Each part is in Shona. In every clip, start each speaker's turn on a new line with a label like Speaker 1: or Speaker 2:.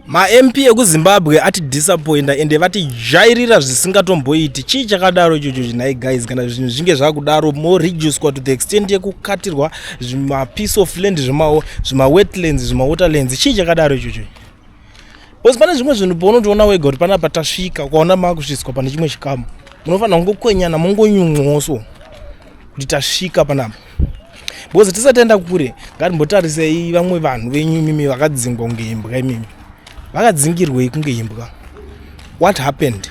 Speaker 1: MP ekuZimbabwe ati disappointa ende vati jairira zvisingatomboiti. Chii chakadaro ichocho chinai guys? Kana zvinhu zvinge zvakudaro more reduced to the extent yekukatirwa zvima piece of land, zvima wetlands, zvima waterlands. Chii chakadaro ichocho? Because pane zvimwe zvinhu paunotoona wega kuti panapa tasvika ukaona makusviswa pane chimwe chikamu, munofanira kungokwenyana mongonyun'oso kuti tasvika panapa. Because tisatenda kure, ngatimbotarisei vamwe vanhu venyu mimi vakadzingwa kunge imbwa imimi. Vakadzingirwei kunge imbwa? What happened?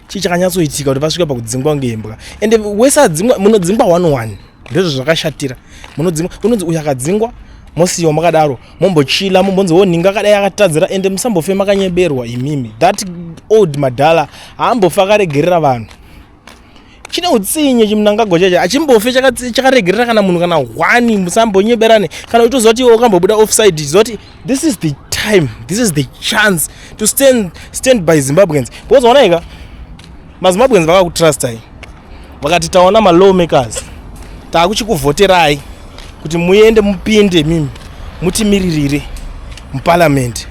Speaker 1: Chii chakanyatsoitika kuti vasvika pakudzingwa kunge imbwa? Ende wese adzingwa, munodzingwa 1-1. Ndizvo zvakashatira. Munodzingwa, unonzi uyu akadzingwa, mosiyiwa makadaro, mombochila, mombonzi ninga akadai akatadzira, ende musambofe makanyeberwa imimi. That old madhala haambofa akaregerera vanhu. Chine utsinye chimnangagwa chacho achimbofe chakaregerera kana munhu kana hwani, musambonyeberane. Kana uchitozoti wakambobuda offside, zoti this is the time, this is the chance to stand by Zimbabweans. Because wanaika maZimbabweans vakakutrustai, vakati taona malawmakers taakuchikuvhoterai kuti muende mupinde mimi mutimiririre muparliament,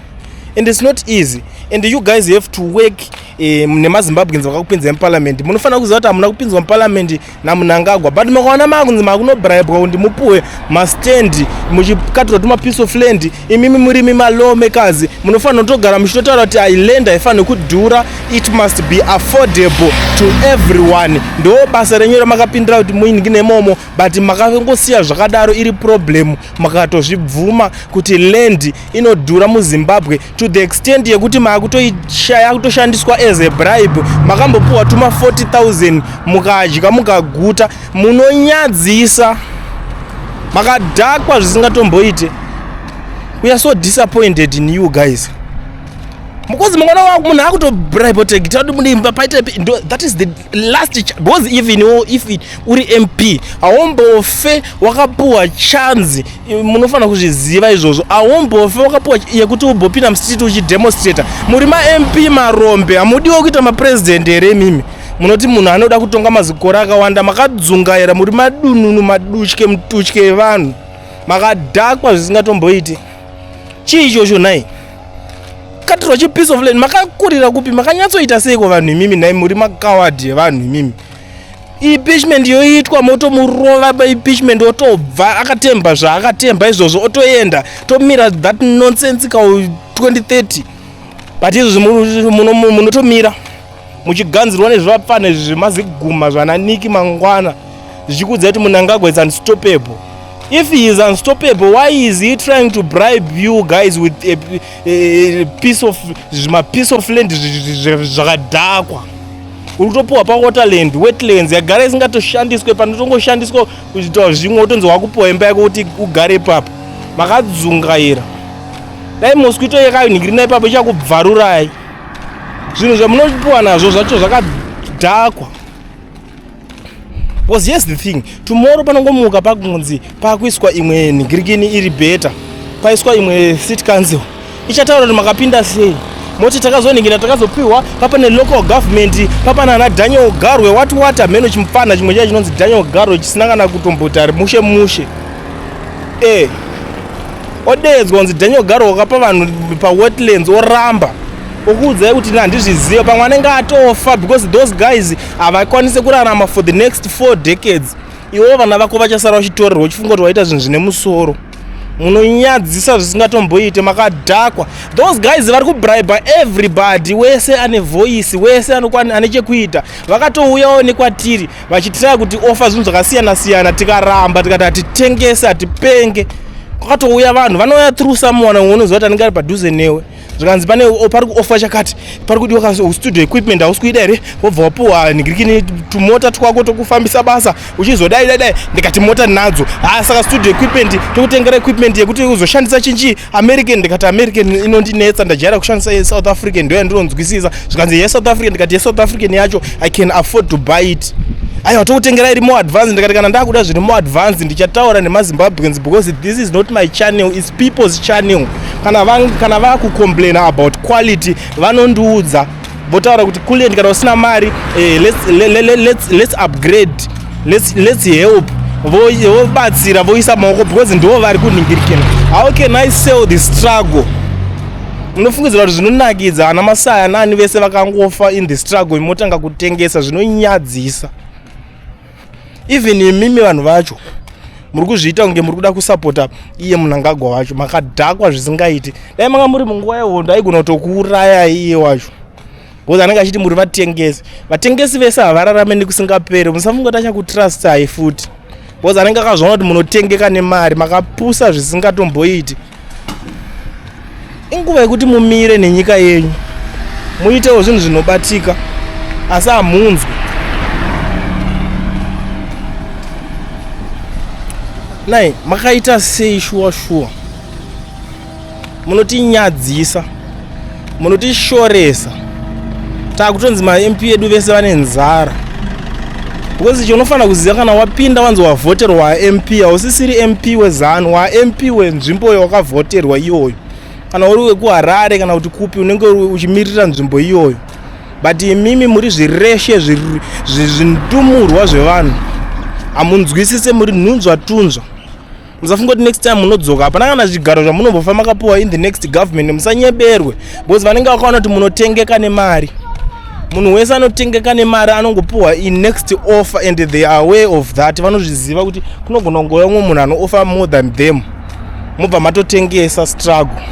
Speaker 1: and it's not easy, and you guys have to work. NemaZimbabweans vakakupinza muparliament, munofanira kuziva kuti hamuna kupinzwa muparliament naMnangagwa, but makaona makunzi makunobribwa kuti mupuwe mastand muchikatirwa tuma piece of land, imimi murimi malawmakers munofanira kutogara muchitotaura kuti land haifaniri kudhura, it must be affordable to everyone. Ndo basa renyu ramakapindira kuti muiningine imomo, but makangosiya zvakadaro iri problem, makatozvibvuma kuti land inodhura muZimbabwe to the extent yekuti makutoishaya kutoshandiswa as a bribe. Makambopuwa tuma 40,000 mukadya mukaguta, munonyadzisa, makadhakwa zvisingatomboite. We are so disappointed in you guys. Because mwana wangu munhu akutobribe tagita muimba paita, that is the last chance. Because even if uri MP aombofe wakapuwa chance, munofanira kuzviziva izvozvo, aombofe wakapuwa yekuti ubopinda mustreet uchidemonstrata. Muri MP marombe, hamudiwo kuita mapresident here mimi. Munoti munhu anoda kutonga mazikora akawanda, makadzungaira muri madununu madutye mututye evanhu, makadhakwa zvisingatomboiti. Chii ichocho nai? Katirwa chi piece of land makakurira kupi, makanyatsoita seiko vanhu imimi nai muri makawadi evanhu imimi. Impeachment yoitwa moto murova ba impeachment otobva akatemba zvaakatemba izvozvo otoenda tomira that nonsense ka 2030. But izvo munotomira muchiganzirwa nezvapfana zvemaziguma zvananiki mangwana zvichikudza kuti Mnangagwa is unstoppable. If he is unstoppable, why is he trying to bribe you guys with a piece of land zvakadhakwa? Utopuwa pa waterland, wetlands yagara isingatoshandiswe, panotongoshandiswa kuita zvimwe utonzi wakupuwa imba yako kuti ugare ipapo. Makadzungaira. Dai mosquito yakayiningirina ipapo ichakubvarurai. Zvinhu zvamunopuwa nazvo zvacho zvakadhakwa. Because here's the thing, tomorrow panongomuka pakunzi pakuiswa imwe nigirikini iri better, paiswa imwe city council, ichataura kuti makapinda sei. Moti takazoningira takazopiwa papane local government, papana ana Daniel Garwe what ameno chimfana chimwe chacho chinonzi Daniel Garwe chisina kana kutombota mushe. Odedzwa kunzi Daniel Garwe wakapa vanhu pa wetlands oramba. Okuudza kuti handizviziva pamwe anenge atofa, because those guys havakwanise kurarama for the next 4 decades. Ivo vana vako vachasara vachitorerwa uchifunga kuti waita zvinhu zvine musoro. Munonyadzisa zvisingatomboite, makadhakwa. Those guys vari kubribe everybody, wese ane voice, wese ane chekuita. Vakatouyawo nekwatiri vachitira kuti ofa zvinhu zvakasiyana-siyana, tikaramba tikati hatitengese hatipenge. Kwakatouya vanhu vanouya through someone unoziva kuti anenge ari padhuze newe. Zvikanzi pane pari kuofa chakati, pari kudiwa studio equipment hausi kuida here, wobva wapuwa nigirikini tumota twako tokufambisa basa, uchizodai ndikati mota nadzo. Saka studio equipment tokutengera equipment yekuti uzoshandisa chinji American, ndikati American inondinetsa, ndajaira kushandisa yeSouth African ndoya ndinonzwisisa. Zvikanzi yeSouth African, ndikati yeSouth African yacho I can afford to buy it. Aiwa tokutengera iri more advanced, ndikati kana ndakuda zviri more advanced ndichataura nemaZimbabweans, because this is not my channel, it's people's channel. Kana vakucomplain about quality vanondiudza votaura kuti kulendi kana usina mari, let's upgrade, let's help, vobatsira voisa maoko, because ndo vari kuningirikana. How can I sell the struggle munofungidzira kuti zvinonakidza ana Masaya nani vese vakangofa in the struggle imotanga kutengesa zvinonyadzisa. Even imimi vanhu vacho muri kuzviita kunge muri kuda kusapota iye Mnangagwa wacho, makadhakwa zvisingaiti. Dai manga muri munguva yehondo aigona kutokuuraya iye wacho. Because anenge achiti muri vatengesi. Vatengesi vese havararame nekusingaperi, musafunga kuti achakutrustai futi. Because anenge akazvaona kuti munotengeka nemari, makapusa zvisingatomboiti. Inguva yekuti mumire nenyika yenyu, muitewo zvinhu zvinobatika, asi hamunzwi. Nai, makaita sei shuwa munotinyadzisa, munotishoresa. Takutonzi ma-MP edu vese vane nzara. Because icho unofanira kuziva kana wapinda wanzi wavhoterwa wa-MP, hausisiri MP weZanu, wa-MP wenzvimbo wakavhoterwa iyoyo. Kana uri wekuHarare kana kuti kupi unenge uchimirira nzvimbo iyoyo. But imimi muri zvireshe zvindumurwa zvevanhu. Hamunzwisise muri nhunzva tunzva. Musafunga kuti next time munodzoka hapana kana zvigaro zvamunombofa makapuwa in the next government, musanyeberwe. Because vanenge vakaona kuti munotengeka nemari. Munhu wese anotengeka nemari anongopuwa in next offer and they are aware of that. Vanozviziva kuti kunogona kungouya umwe munhu anooffer more than them. Mubva matotengesa struggle.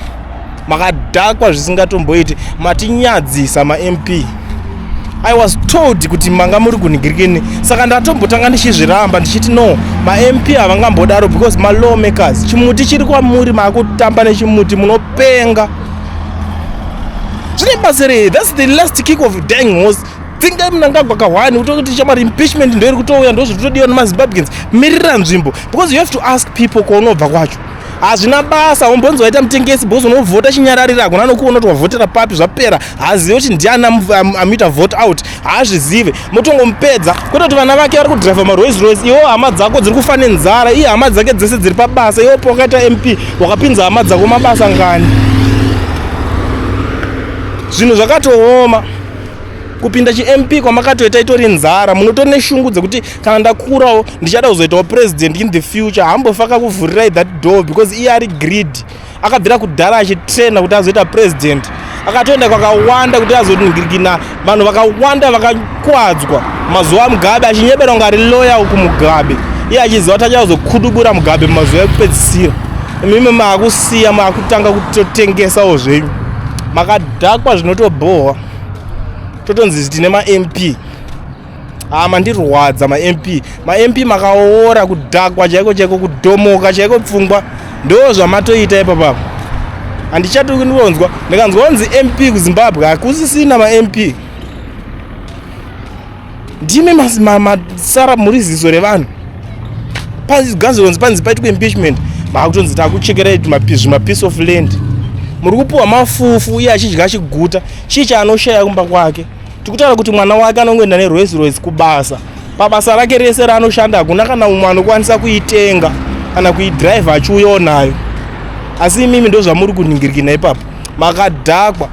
Speaker 1: Makadhakwa zvisingatomboiti, matinyadzisa ma-MP. I was told kuti manga muri kunigirikini, saka ndatombotanga ndichizviramba ndichiti no, ma-MP havangambodaro because ma-lawmakers. Chimuti chiri kwamuri, makutamba nechimuti, munopenga. Zvine basa rei, that's the last kick of dang horse. Thinga Mnangagwa kahwani, utokuti chamari impeachment ndoiri kutouya ndozvitodiwa nemaZimbabweans. Mirira nzvimbo, because you have to ask people kwaunobva kwacho. Hazvina basa umbonzi waita mutengesi because unovhota chinyararira agona nokuona kuti wavhotera papi zvapera. Haazive kuti ndiani amuita vote out, haazvizive. Mutongomupedza kwete kuti vana vake vari kudhiraivha maRolls Royce, iwo hama dzako dziri kufa nenzara, iye hama dzake dzese dziri pabasa. Iwo pokaita MP wakapinza hama dzako mabasa ngani? Zvinhu zvakatooma. Kupinda chi-MP kwamakatoita itori nzara, munotori neshungu dzekuti kana ndakurawo ndichada kuzoitawo president in the future, hambofaka kuvhurirai that door because iye ari greedy. Akabvira kudhara achitraina kuti azoita president. Akatoenda kwakawanda kuti azoningirikina, vanhu vakawanda vakakwadzwa. Mazuva Mugabe achinyebera kunge ari lawyer kumugabe. Iye achiziva kuti achazokudubura Mugabe mumazuva ekupedzisira. Imimi maakusiya maakutanga kutotengesawo zvenyu. Makadhakwa zvinotobohwa. Totonzi tine ma-MP. Mandirwadza ma-MP. Ma-MP makaora kudhakwa chaiko kudhomoka chaiko pfungwa. Ndo zvamatoita ipapa. Handichati kunonzwa. Ndikanzwa kunzi MP kuZimbabwe hakusisina ma-MP. Ndime masara muri ziso revanhu. Panzi paitwe impeachment. Makutonzi takuchekerai piece of land. Muri kupuwa mafufu iye achidya chiguta, chicha anoshaya kumba kwake. Tikutaura kuti mwana wake anongoenda neRolls Royce kubasa. Pabasa rake rese raanoshanda hakuna kana umwe anokwanisa kuitenga kana kuidhiraivha achiuyawo nayo. Asi imimi ndo zvamuri kuningirikina ipapo. Makadhakwa.